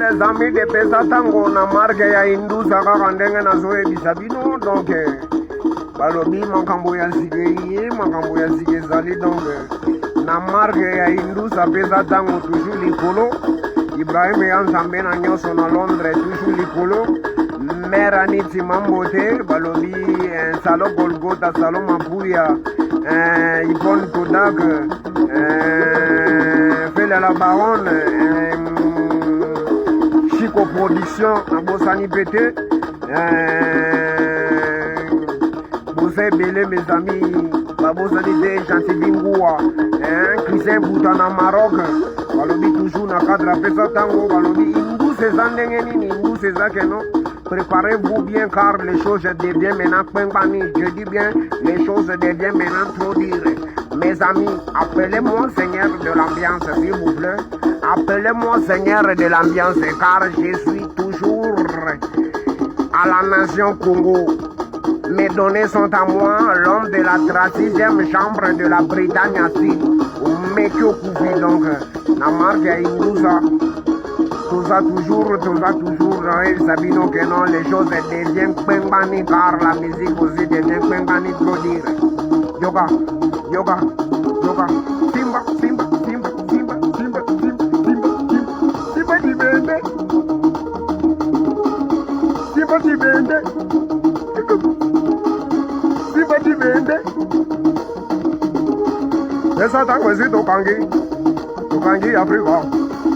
Les amis de Pesa Tango na marque ya Hindu saka kandenge na zoe bisabino donc balobi makambo ya zige makambo ya zige zali donc na marque ya Hindu sa Pesa Tango toujours likolo Ibrahim ya nzambe na nyonso na Londres toujours likolo mère Aniti Mambote balobi salon Golgotha salon Mabuya Yvonne Kodak Fela la Baronne Chico Production à Bossani Pété Bossé Belé mes amis Babosani de Chantilingoua Christian Boutana Maroc balobi toujours na cadre Pesa Tango balobi Hindu c'est Zandengeni Hindu c'est Zakeno. Préparez-vous bien car les choses deviennent maintenant pingani. Je dis bien, les choses deviennent maintenant trop dures. Mes amis, appelez-moi Seigneur de l'ambiance, s'il vous plaît. Appelez-moi Seigneur de l'ambiance car je suis toujours à la nation Congo. Mes données sont à moi, l'homme de la 36e chambre de la Bretagne Sud. Mekyo Koufi donc, la marque est Indouza. Tout ça toujours, Sabino que non, les choses deviennent pengani car la musique aussi devient pengani trop dire. Yoga, yoga, yoga, simba, simba, simba, simba, simba, simba, simba, simba di bende, simba di bende, simba di bende. Pesa Tango si Tokangi Africa,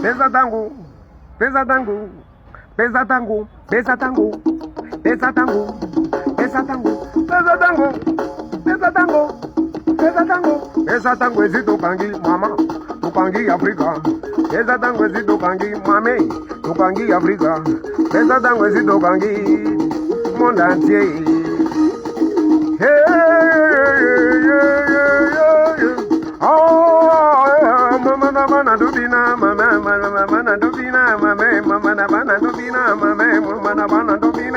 Pesa Tango. Pesa Tango, Pesa Tango, Pesa Tango, Pesa Tango, Pesa Tango, Pesa Tango, Pesa Tango, Pesa Tango, Pesa Tango es Tokangi, mama, Tokangi Africa, Pesa Tango es Tokangi, mame, Tokangi Africa, Pesa Tango es Tokangi, monde entier. Hey, oh, mama na bana dubina, mama na dubina, mama na bana dubina, mama na bana dubina, mama na bana dubina,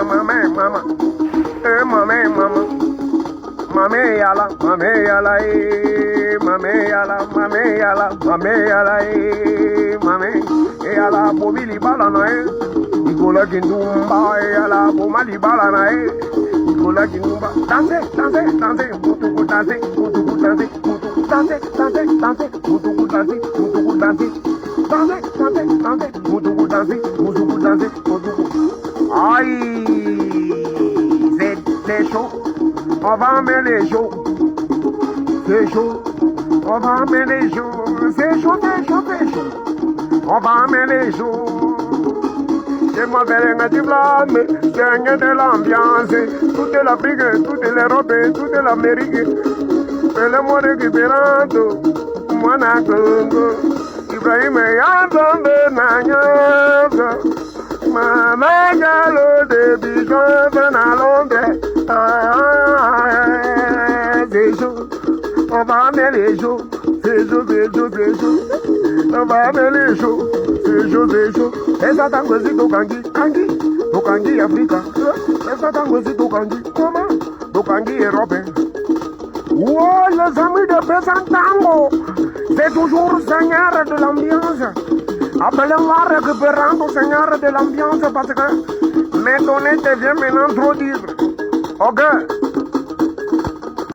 mama, mama, mame yala, mame yala, bobili bala na ikola kindumba yala, bomali bala na ikola kindumba, danse, mutuku danse, mutuku danse, mutuku danse, mutuku danse, mutuku danse, mutuku danse, mutuku danse, mutuku. Aïe, c'est chaud, on va mêler chaud, c'est chaud, on va mêler chaud, c'est chaud, on va mêler chaud. Je m'appelle Ngatiblam, c'est un gars de l'ambiance, toute l'Afrique, toute l'Europe, toute l'Amérique, et le monde récupérant, moi na Congo, Ibrahim Yanzambe Nanyanga, Mama Galo de Bichon na Londres, c'est chaud, on va mêler chaud, c'est chaud, on va mêler chaud, c'est chaud. Pesa Tango si Tokangi Africa. Pesa Tango si Tokangi, comment? Tokangi Europe. Oh, les amis de Pesa Tango, c'est toujours Seigneur de l'ambiance. Appelez-moi récupérant Seigneur de l'ambiance parce que mes données deviennent maintenant trop dures. Ok.